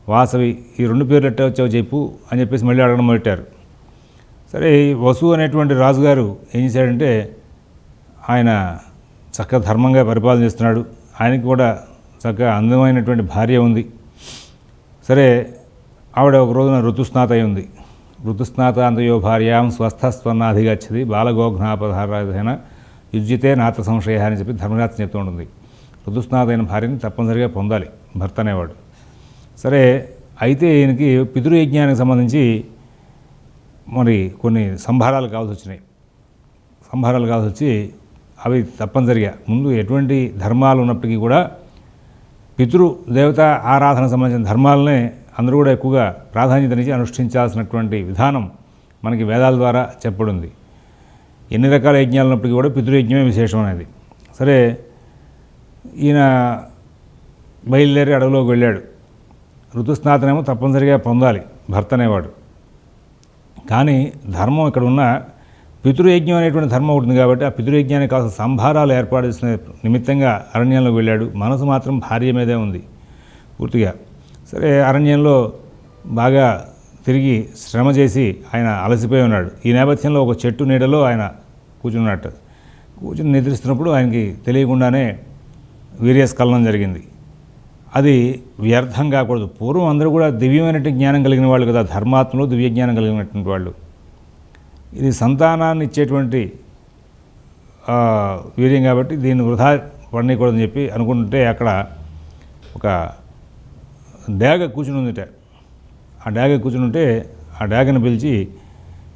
వాసవి ఈ రెండు పేర్లు ఎట్ట వచ్చావు చెప్పు అని చెప్పేసి మళ్ళీ అడగడం మొదలెట్టారు. సరే ఈ వసు అనేటువంటి రాజుగారు ఏం చేశాడంటే ఆయన చక్కగా ధర్మంగా పరిపాలన చేస్తున్నాడు. ఆయనకి కూడా చక్కగా అందమైనటువంటి భార్య ఉంది. సరే ఆవిడ ఒక రోజున ఋతుస్నాత అయి ఉంది. ఋతుస్నాత అంతయో భార్యాం స్వస్థస్వన్నాధిగచ్చది బాలగోఘ్నాపధారాధైన యుజ్యతే నాత సంశయ అని చెప్పి ధర్మశాస్త్రం చెప్తూ ఉంటుంది. ఋతుస్నాత అయిన భార్యని తప్పనిసరిగా పొందాలి భర్త అనేవాడు. సరే అయితే ఈయనకి పితృయజ్ఞానికి సంబంధించి మరి కొన్ని సంభారాలు కావాల్సి వచ్చినాయి. సంభారాలు కావాల్సి వచ్చి అవి తప్పనిసరిగా ముందు ఎటువంటి ధర్మాలు ఉన్నప్పటికీ కూడా పితృ దేవత ఆరాధన సంబంధించిన ధర్మాలనే అందరూ కూడా ఎక్కువగా ప్రాధాన్యతనిచ్చి అనుష్ఠించాల్సినటువంటి విధానం మనకి వేదాల ద్వారా చెప్పబడింది. ఎన్ని రకాల యజ్ఞాలు ఉన్నప్పటికీ కూడా పితృయజ్ఞమే విశేషం అనేది. సరే ఈయన బయలుదేరి అడవిలోకి వెళ్ళాడు. ఋతుస్నాతనేమో తప్పనిసరిగా పొందాలి భర్త అనేవాడు. కానీ ధర్మం ఇక్కడ ఉన్న పితృయజ్ఞం అనేటువంటి ధర్మం ఉంటుంది కాబట్టి ఆ పితృయజ్ఞానికి కాస్త సంభారాలు ఏర్పాటు చేసిన నిమిత్తంగా అరణ్యంలోకి వెళ్ళాడు. మనసు మాత్రం భార్య మీదే ఉంది పూర్తిగా. సరే అరణ్యంలో బాగా తిరిగి శ్రమ చేసి ఆయన అలసిపోయి ఉన్నాడు. ఈ నేపథ్యంలో ఒక చెట్టు నీడలో ఆయన కూర్చున్నట్టు కూర్చుని నిద్రిస్తున్నప్పుడు ఆయనకి తెలియకుండానే వీర్యస్ఖలనం జరిగింది. అది వ్యర్థం కాకూడదు. పూర్వం అందరూ కూడా దివ్యమైనటువంటి జ్ఞానం కలిగిన వాళ్ళు కదా, ధర్మాత్మలో దివ్య జ్ఞానం కలిగినటువంటి వాళ్ళు. ఇది సంతానాన్ని ఇచ్చేటువంటి వీర్యం కాబట్టి దీన్ని వృధా పడనీయకూడదని చెప్పి అనుకుంటుంటే అక్కడ ఒక డాగ కూర్చుని ఉందిట. ఆ డాగ కూర్చుని ఉంటే ఆ డాగను పిలిచి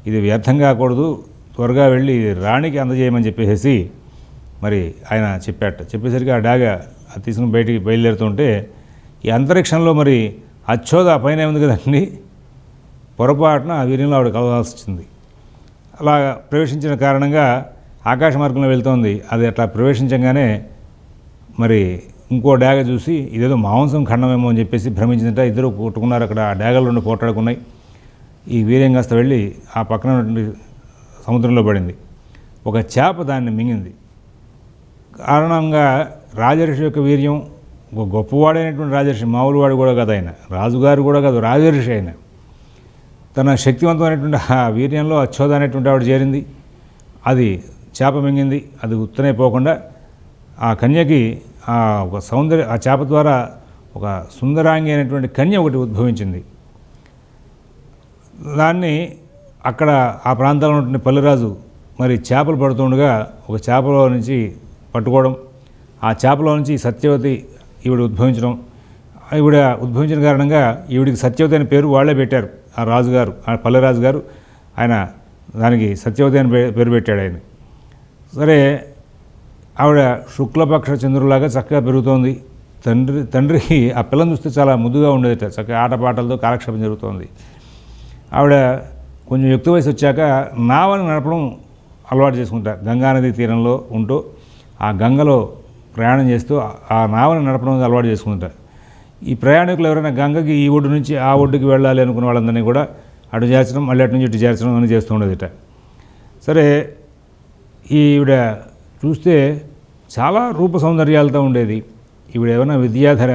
ఇది వ్యర్థం కాకూడదు, త్వరగా వెళ్ళి రాణికి అందజేయమని చెప్పేసి మరి ఆయన చెప్పేసరికి ఆ డాగ అది తీసుకుని బయటికి బయలుదేరుతుంటే ఈ అంతరిక్షంలో మరి అచ్చోద పైన ఉంది కదండి, పొరపాటున ఆ వీర్యంలో ఆవిడ కలవాల్సి వచ్చింది. అలా ప్రవేశించిన కారణంగా ఆకాశ మార్గంలో వెళ్తోంది. అది అట్లా ప్రవేశించగానే మరి ఇంకో డాగ చూసి ఇదేదో మాంసం ఖండమేమో అని చెప్పేసి భ్రమించిందంట. ఇద్దరు కొట్టుకున్నారు. అక్కడ ఆ డాగలు రెండు పోట్లాడుకున్నాయి. ఈ వీర్యం కాస్త వెళ్ళి ఆ పక్కన ఉన్నటువంటి సముద్రంలో పడింది. ఒక చేప దాన్ని మింగింది. కారణంగా రాజర్షి యొక్క వీర్యం ఒక గొప్పవాడైనటువంటి రాజర్షి, మామూలు వాడు కూడా కాదు ఆయన, రాజుగారు కూడా కాదు, రాజర్షి ఆయన. తన శక్తివంతమైనటువంటి ఆ వీర్యంలో అచ్చోద అనేటువంటి ఆవిడ చేరింది. అది చేప మింగింది. అది ఉత్తనే పోకుండా ఆ కన్యకి ఒక సౌందర్య ఆ చేప ద్వారా ఒక సుందరాంగి అయినటువంటి కన్య ఒకటి ఉద్భవించింది. దాన్ని అక్కడ ఆ ప్రాంతంలో ఉన్నటువంటి పల్లెరాజు మరి చేపలు పడుతుండగా ఒక చేపలో నుంచి పట్టుకోవడం, ఆ చేపలో నుంచి సత్యవతి ఈవిడ ఉద్భవించడం. ఈవిడ ఉద్భవించిన కారణంగా ఈవిడికి సత్యవతి అనే పేరు వాళ్ళే పెట్టారు. ఆ రాజుగారు, ఆ పల్లెరాజు గారు, ఆయన దానికి సత్యవతి అని పేరు పెట్టాడు ఆయన. సరే ఆవిడ శుక్లపక్ష చంద్రులాగా చక్కగా పెరుగుతోంది. తండ్రికి ఆ పిల్లని చూస్తే చాలా ముద్దుగా ఉండేదట. చక్కగా ఆటపాటలతో కాలక్షేపం జరుగుతోంది. ఆవిడ కొంచెం యుక్త వయసు వచ్చాక నావని నడపడం అలవాటు చేసుకుంటారు. గంగానది తీరంలో ఉంటూ ఆ గంగలో ప్రయాణం చేస్తూ ఆ నావని నడపడం అలవాటు చేసుకుంటారు. ఈ ప్రయాణికులు ఎవరైనా గంగకి ఈ ఒడ్డు నుంచి ఆ ఒడ్డుకి వెళ్ళాలి అనుకున్న వాళ్ళందరినీ కూడా అటు చేర్చడం, మళ్ళీ అటు నుంచి ఇటు చేర్చడం అని చేస్తూ ఉండేదిట. సరే ఈవిడ చూస్తే చాలా రూప సౌందర్యాలతో ఉండేది. ఈవిడ ఏమైనా విద్యాధర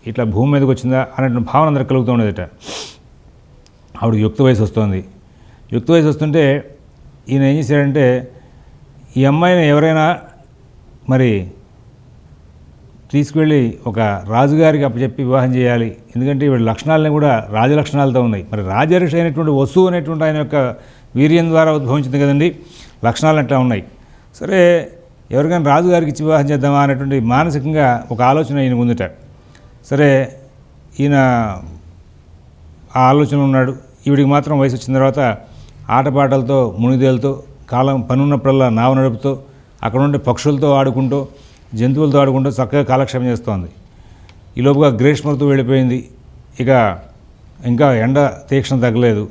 ఇట్లా భూమి మీదకి వచ్చిందా అన్నటువంటి భావన అందరికి కలుగుతూ ఉండేదిట. ఆవిడ యుక్త వయసు వస్తుంది. యుక్త వయసు వస్తుంటే ఈయన ఏం చేశాడంటే ఈ అమ్మాయిని ఎవరైనా మరి తీసుకువెళ్ళి ఒక రాజుగారికి అప్పచెప్పి వివాహం చేయాలి. ఎందుకంటే వీడి లక్షణాలని కూడా రాజలక్షణాలతో ఉన్నాయి. మరి రాజర్షి అయినటువంటి వసువు అనేటువంటి ఆయన యొక్క వీర్యం ద్వారా ఉద్భవించింది కదండి, లక్షణాలు అట్లా ఉన్నాయి. సరే ఎవరికైనా రాజుగారికి ఇచ్చి వివాహం చేద్దామా అనేటువంటి మానసికంగా ఒక ఆలోచన ఈయన ముందుట. సరే ఈయన ఆ ఆలోచన ఉన్నాడు. ఈవిడికి మాత్రం వయసు వచ్చిన తర్వాత ఆటపాటలతో మునిదేలతో కాలం పనున్నప్పుడల్లా నావ నడుపుతూ అక్కడ ఉండే పక్షులతో ఆడుకుంటూ జంతువులతో ఆడుకుంటూ చక్కగా కాలక్షేపం చేస్తోంది. ఈలోపుగా గ్రీష్మ ఋతువు వెళ్ళిపోయింది. ఇక ఇంకా ఎండ తీక్షణ తగ్గలేదు.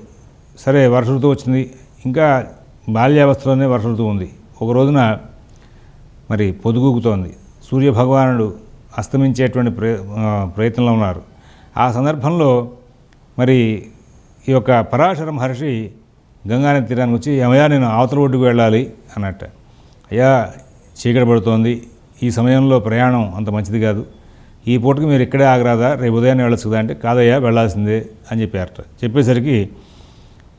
సరే వర్ష ఋతువు వచ్చింది. ఇంకా బాల్యావస్థలోనే వర్ష ఋతువు ఉంది. ఒక రోజున మరి పొదుగుతోంది. సూర్యభగవానుడు అస్తమించేటువంటి ప్రయత్నంలో ఉన్నారు. ఆ సందర్భంలో మరి ఈ యొక్క పరాశర మహర్షి గంగానది తీరానికి వచ్చి అమ్మయ్య నేను అవతల ఒడ్డుకు వెళ్ళాలి అన్నట్ట. అయ్యా చీకటి పడుతోంది, ఈ సమయంలో ప్రయాణం అంత మంచిది కాదు, ఈ పూటకి మీరు ఇక్కడే ఆగరాదా, రేపు ఉదయాన్నే వెళ్ళచ్చు కదా అంటే కాదయ్యా వెళ్ళాల్సిందే అని చెప్పారట. చెప్పేసరికి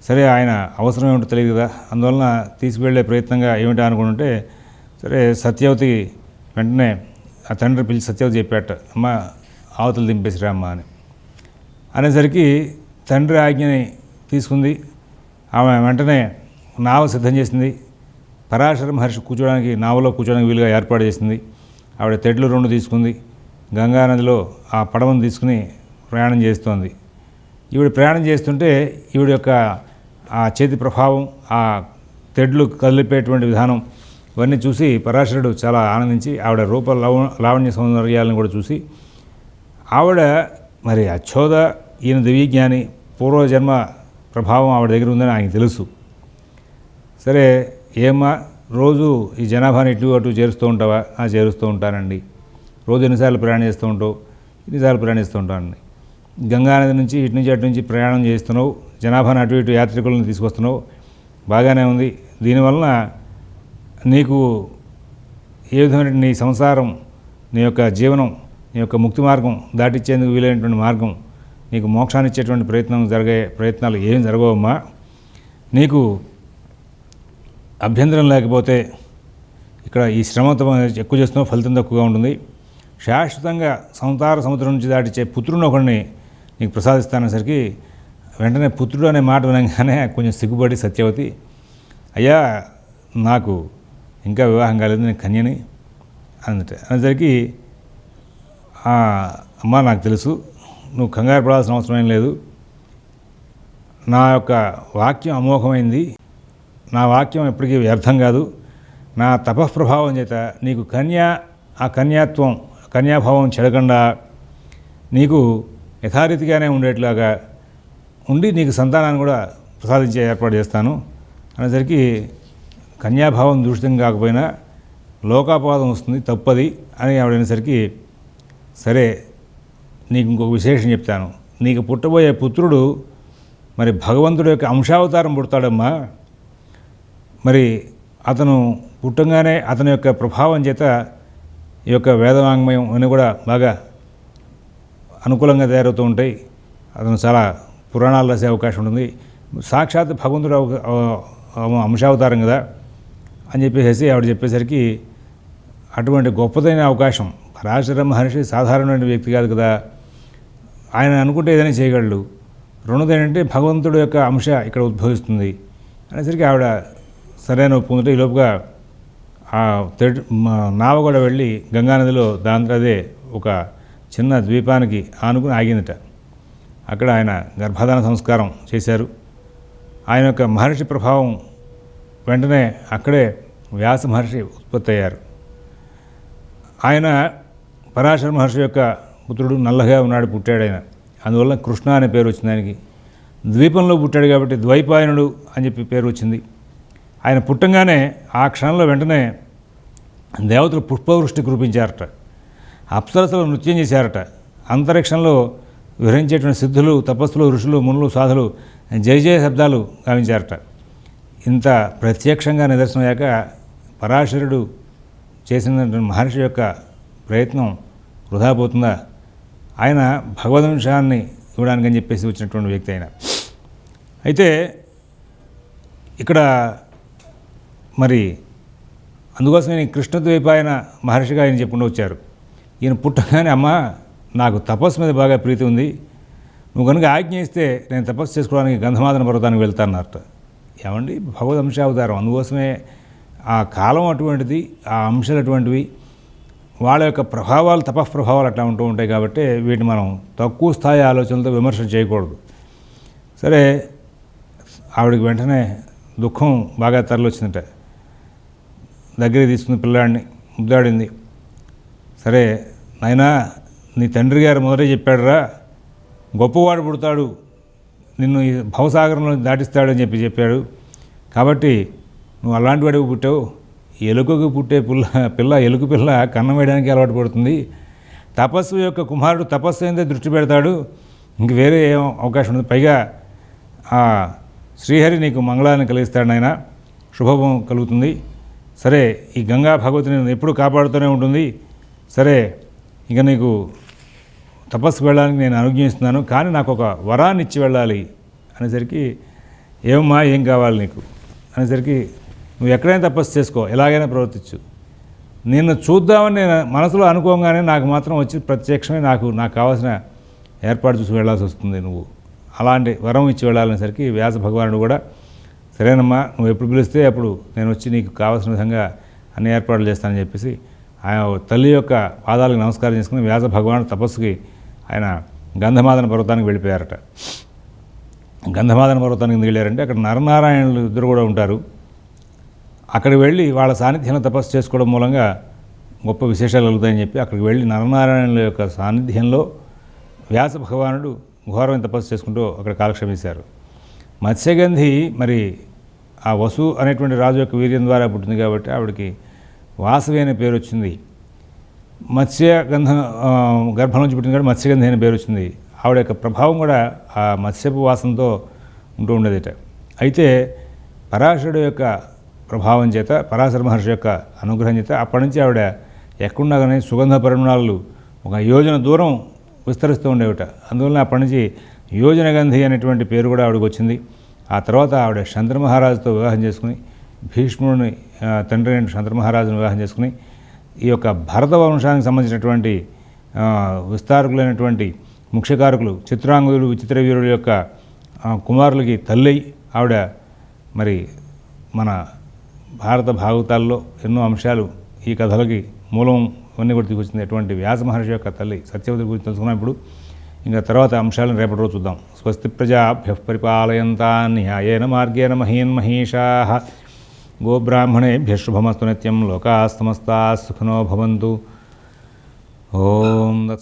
సరే ఆయన అవసరం ఏమిటో తెలియదు కదా, అందువలన తీసుకువెళ్ళే ప్రయత్నంగా ఏమిటా అనుకుంటుంటే సరే సత్యవతి వెంటనే ఆ తండ్రి పిలిచి సత్యవతి చెప్పాట, అమ్మ అవతలు దింపేసిరా అమ్మ అని అనేసరికి తండ్రి ఆజ్ఞని తీసుకుంది. ఆమె వెంటనే నావ సిద్ధం చేసింది. పరాశర మహర్షి కూర్చోడానికి నావలో కూర్చోడానికి వీలుగా ఏర్పాటు చేసింది. ఆవిడ తెడ్లు 2 తీసుకుంది. గంగానదిలో ఆ పడవను తీసుకుని ప్రయాణం చేస్తోంది. ఈవిడ ప్రయాణం చేస్తుంటే ఈవిడ యొక్క ఆ చేతి ప్రభావం, ఆ తెడ్లు కదిలిపేటువంటి విధానం ఇవన్నీ చూసి పరాశరుడు చాలా ఆనందించి ఆవిడ రూప లావణ్య సౌందర్యాలను కూడా చూసి ఆవిడ మరి అచ్చోద, ఈయన దివ్యజ్ఞాని, పూర్వజన్మ ప్రభావం ఆవిడ దగ్గర ఉందని ఆయనకు తెలుసు. సరే ఏమ్మా రోజు ఈ జనాభాని ఇటు అటు చేరుస్తూ ఉంటావా? చేరుస్తూ ఉంటానండి. రోజు ఎన్నిసార్లు ప్రయాణం చేస్తూ ఉంటావు? ఇన్నిసార్లు ప్రయాణిస్తూ ఉంటానండి. గంగానది నుంచి ఇటు నుంచి అటు నుంచి ప్రయాణం చేస్తున్నావు, జనాభాని అటు ఇటు యాత్రికులను తీసుకొస్తున్నావు, బాగానే ఉంది. దీనివలన నీకు ఏ విధమైన నీ సంసారం, నీ యొక్క జీవనం, నీ యొక్క ముక్తి మార్గం దాటిచ్చేందుకు వీలైనటువంటి మార్గం, నీకు మోక్షాన్ని ఇచ్చేటువంటి ప్రయత్నాలు ఏం జరగవమ్మా. నీకు అభ్యంతరం లేకపోతే ఇక్కడ ఈ శ్రమ ఎక్కువ చేస్తున్నావు, ఫలితం తక్కువగా ఉంటుంది. శాశ్వతంగా సంసార సముద్రం నుంచి దాటిచ్చే పుత్రుని ఒకడిని నీకు ప్రసాదిస్తానేసరికి వెంటనే పుత్రుడు అనే మాట వినగానే కొంచెం సిగ్గుపడి సత్యవతి, అయ్యా నాకు ఇంకా వివాహం కాలేదు, నేను కన్యని అనేసరికి అమ్మ నాకు తెలుసు, నువ్వు కంగారు పడాల్సిన అవసరం ఏం లేదు. నా యొక్క వాక్యం అమోఘమైంది, నా వాక్యం ఎప్పటికీ వ్యర్థం కాదు. నా తపఃప్రభావం చేత నీకు ఆ కన్యాభావం చెడకుండా నీకు యథారీతిగానే ఉండేట్లాగా ఉండి నీకు సంతానాన్ని కూడా ప్రసాదించే ఏర్పాటు చేస్తాను అనేసరికి కన్యాభావం దూషితం కాకపోయినా లోకాపవాదం వస్తుంది, తప్పది అని ఆవిడనేసరికి సరే నీకు ఇంకొక విశేషం చెప్తాను. నీకు పుట్టబోయే పుత్రుడు మరి భగవంతుడి యొక్క అంశావతారం పుడతాడమ్మా. మరి అతను పుట్టంగానే అతని యొక్క ప్రభావం చేత ఈ యొక్క వేదవాంగ్మయం అన్నీ కూడా బాగా అనుకూలంగా తయారవుతూ ఉంటాయి. అతను చాలా పురాణాలు రాసే అవకాశం ఉంటుంది. సాక్షాత్ భగవంతుడు అంశావతారం కదా అని చెప్పేసి ఆవిడ చెప్పేసరికి అటువంటి గొప్పదైన అవకాశం, పరాశర మహర్షి సాధారణమైన వ్యక్తి కాదు కదా, ఆయన అనుకుంటే ఏదైనా చేయగలడు. రెండోది ఏంటంటే భగవంతుడు యొక్క అంశ ఇక్కడ ఉద్భవిస్తుంది అనేసరికి ఆవిడ సరైన ఒప్పుకుంటే ఈ లోపుగా ఆ నావ కూడా వెళ్ళి గంగానదిలో అదే ఒక చిన్న ద్వీపానికి ఆనుకుని ఆగిందట. అక్కడ ఆయన గర్భధాన సంస్కారం చేశారు. ఆయన యొక్క మహర్షి ప్రభావం వెంటనే అక్కడే వ్యాస మహర్షి ఉత్పత్తి అయ్యారు. ఆయన పరాశర మహర్షి యొక్క పుత్రుడు, నల్లగా ఉన్నాడు, పుట్టాడు ఆయన. అందువల్ల కృష్ణ అనే పేరు వచ్చింది ఆయనకి. ద్వీపంలో పుట్టాడు కాబట్టి ద్వైపాయనుడు అని చెప్పి పేరు వచ్చింది. ఆయన పుట్టంగానే ఆ క్షణంలో వెంటనే దేవతలు పుష్పవృష్టి కురిపించారట, అప్సరసలు నృత్యం చేశారట, అంతరిక్షంలో విహరించేటువంటి సిద్ధులు, తపస్సులు, ఋషులు, మునులు, సాధులు జయ జయ శబ్దాలు గావించారట. ఇంత ప్రత్యక్షంగా నిదర్శనమయ్యాక పరాశరుడు చేసినటువంటి మహర్షి యొక్క ప్రయత్నం వృధా పోతుందా? ఆయన భగవద్వంశాన్ని ఇవ్వడానికని చెప్పేసి వచ్చినటువంటి వ్యక్తి ఆయన. అయితే ఇక్కడ మరి అందుకోసమే కృష్ణద్వైపాయన మహర్షిగా ఆయన చెప్పుకుంటూ వచ్చారు. ఈయన పుట్టగానే అమ్మ నాకు తపస్సు మీద బాగా ప్రీతి ఉంది, నువ్వు కనుక ఆజ్ఞ ఇస్తే నేను తపస్సు చేసుకోవడానికి గంధమాదన పర్వతానికి వెళ్తానన్నట్టు. ఏమండి, భగవద్ అంశావతారం, అందుకోసమే ఆ కాలం అటువంటిది, ఆ అంశాలు అటువంటివి, వాళ్ళ యొక్క ప్రభావాలు, తపఃప్రభావాలు అట్లా ఉంటూ ఉంటాయి. కాబట్టి వీటిని మనం తక్కువ స్థాయి ఆలోచనలతో విమర్శ చేయకూడదు. సరే, ఆవిడకి వెంటనే దుఃఖం బాగా తరలొచ్చిందట. దగ్గరికి తీసుకుని పిల్లాడిని ముద్దాడింది. సరే నాయనా, నీ తండ్రి గారు మొదటే చెప్పాడురా, గొప్పవాడు పుడతాడు, నిన్ను ఈ భవసాగరంలో దాటిస్తాడని చెప్పాడు. కాబట్టి నువ్వు అలాంటి వాడికి పుట్టావు. ఎలుకకు పుట్టే పిల్ల ఎలుక పిల్ల కన్నం వేయడానికి అలవాటు పడుతుంది. తపస్సు యొక్క కుమారుడు తపస్సు అయిందే దృష్టి పెడతాడు, ఇంక వేరే ఏం అవకాశం ఉంది. పైగా ఆ శ్రీహరి నీకు మంగళాన్ని కలిగిస్తాడు నాయన, శుభం కలుగుతుంది. సరే, ఈ గంగా భగవతిని ఎప్పుడు కాపాడుతూనే ఉంటుంది. సరే, ఇక నీకు తపస్సుకు వెళ్ళడానికి నేను అనుజ్ఞిస్తున్నాను, కానీ నాకు ఒక వరాన్ని ఇచ్చి వెళ్ళాలి అనేసరికి ఏమమ్మా ఏం కావాలి నీకు అనేసరికి, నువ్వు ఎక్కడైనా తపస్సు చేసుకో, ఎలాగైనా ప్రవర్తించు, నిన్ను చూద్దామని నేను మనసులో అనుకోగానే నాకు మాత్రం వచ్చి ప్రత్యక్షమే నాకు కావాల్సిన ఏర్పాటు చూసి వెళ్ళాల్సి వస్తుంది, నువ్వు అలాంటి వరం ఇచ్చి వెళ్ళాలనేసరికి వ్యాస భగవానుడు కూడా సరేనమ్మా నువ్వు ఎప్పుడు పిలిస్తే అప్పుడు నేను వచ్చి నీకు కావాల్సిన విధంగా అన్ని ఏర్పాట్లు చేస్తానని చెప్పేసి ఆయన తల్లి యొక్క పాదాలకు నమస్కారం చేసుకుని వ్యాస భగవానుడు తపస్సుకి ఆయన గంధమాదన పర్వతానికి వెళ్ళిపోయారట. గంధమాదన పర్వతానికి ఎందుకు వెళ్ళారంటే అక్కడ నరనారాయణులు ఇద్దరు కూడా ఉంటారు. అక్కడికి వెళ్ళి వాళ్ళ సాన్నిధ్యంలో తపస్సు చేసుకోవడం మూలంగా గొప్ప విశేషాలు కలుగుతాయని చెప్పి అక్కడికి వెళ్ళి నరనారాయణుల యొక్క సాన్నిధ్యంలో వ్యాస భగవానుడు ఘోరమైన తపస్సు చేసుకుంటూ అక్కడ కాలక్షేమించారు. మత్స్యగంధి మరి ఆ వసు అనేటువంటి రాజు యొక్క వీర్యం ద్వారా పుట్టింది కాబట్టి ఆవిడకి వాసవి అనే పేరు వచ్చింది. మత్స్యగంధ గర్భం నుంచి పుట్టింది కాబట్టి మత్స్యగంధి అనే పేరు వచ్చింది. ఆవిడ యొక్క ప్రభావం కూడా ఆ మత్స్యపు వాసనతో ఉంటూ ఉండేదిట. అయితే పరాశరుడు యొక్క ప్రభావం చేత, పరాశర మహర్షి యొక్క అనుగ్రహం చేత అప్పటి నుంచి ఆవిడ ఎక్కడున్నా కానీ సుగంధ పరిమళాలు ఒక యోజన దూరం విస్తరిస్తూ ఉండేవిట. అందువల్ల అప్పటి నుంచి యోజనగంధి అనేటువంటి పేరు కూడా ఆవిడకి వచ్చింది. ఆ తర్వాత ఆవిడ శంతను మహారాజుతో వివాహం చేసుకుని, భీష్ముడిని తండ్రి అయిన శంతను మహారాజును వివాహం చేసుకుని, ఈ యొక్క భరత వంశానికి సంబంధించినటువంటి విస్తారకులైనటువంటి ముఖ్యకారకులు చిత్రాంగుదులు విచిత్రవీరుల యొక్క కుమారులకి తల్లి ఆవిడ. మరి మన భారత భాగవతాల్లో ఎన్నో అంశాలు ఈ కథలకి మూలం ఇవన్నీ కూడా తీసుకొచ్చింది. అటువంటి వ్యాస మహర్షి యొక్క తల్లి సత్యవతి గురించి తెలుసుకున్నాం. ఇప్పుడు ఇంకా తర్వాత అంశాలను రేపటి రోజు చూద్దాం. స్వస్తి ప్రజాభ్యః పరిపాలయంతాన్ న్యాయేన మార్గేణ మహీన్ మహీషాః గోబ్రాహ్మణేభ్యః శుభమస్తు నిత్యం. లోకాః సమస్తాః సుఖినో భవంతు. ఓం దత్సత్.